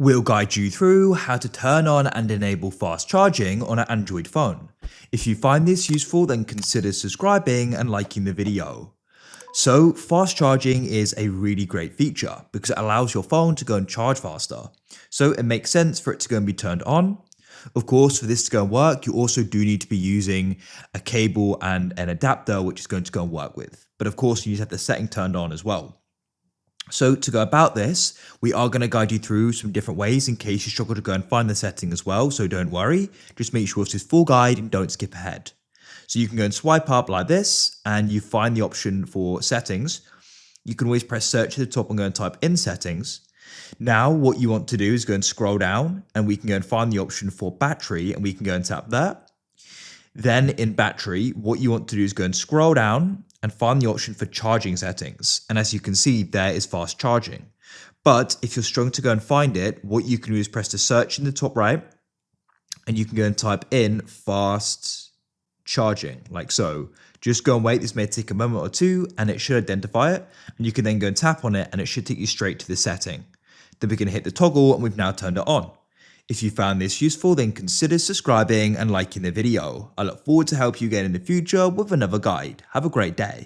We'll guide you through how to turn on and enable fast charging on an Android phone. If you find this useful, then consider subscribing and liking the video. So fast charging is a really great feature because it allows your phone to go and charge faster. So it makes sense for it to go and be turned on. Of course, for this to go and work, you also do need to be using a cable and an adapter, which is going to go and work with. But of course, you need to have the setting turned on as well. So to go about this, we are going to guide you through some different ways in case you struggle to go and find the setting as well. So don't worry, just make sure it's this full guide and don't skip ahead. So you can go and swipe up like this and you find the option for settings. You can always press search at the top and go and type in settings. Now what you want to do is go and scroll down and we can go and find the option for battery and we can go and tap there. Then in battery, what you want to do is go and scroll down and find the option for charging settings. And as you can see, there is fast charging. But if you're struggling to go and find it, what you can do is press the search in the top right and you can go and type in fast charging like so. Just go and wait. This may take a moment or two and it should identify it. And you can then go and tap on it and it should take you straight to the setting. Then we're going to hit the toggle and we've now turned it on. If you found this useful, then consider subscribing and liking the video. I look forward to help you again in the future with another guide. Have a great day.